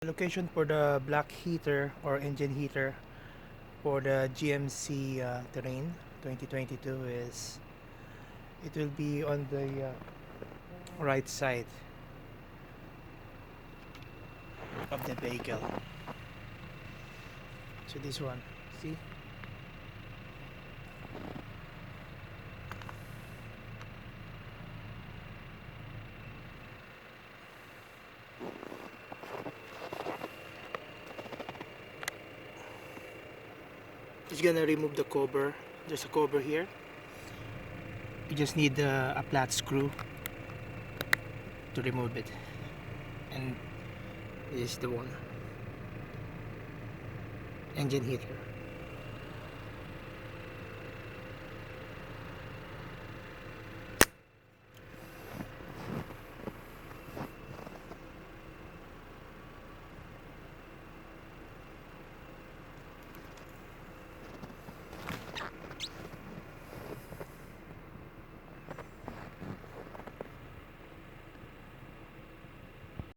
The location for the black heater or engine heater for the GMC Terrain 2022 is, it will be on the right side of the vehicle. So this one, see? It's gonna remove the cover. There's a cover here. You just need a flat screw to remove it, and this is the one, engine heater.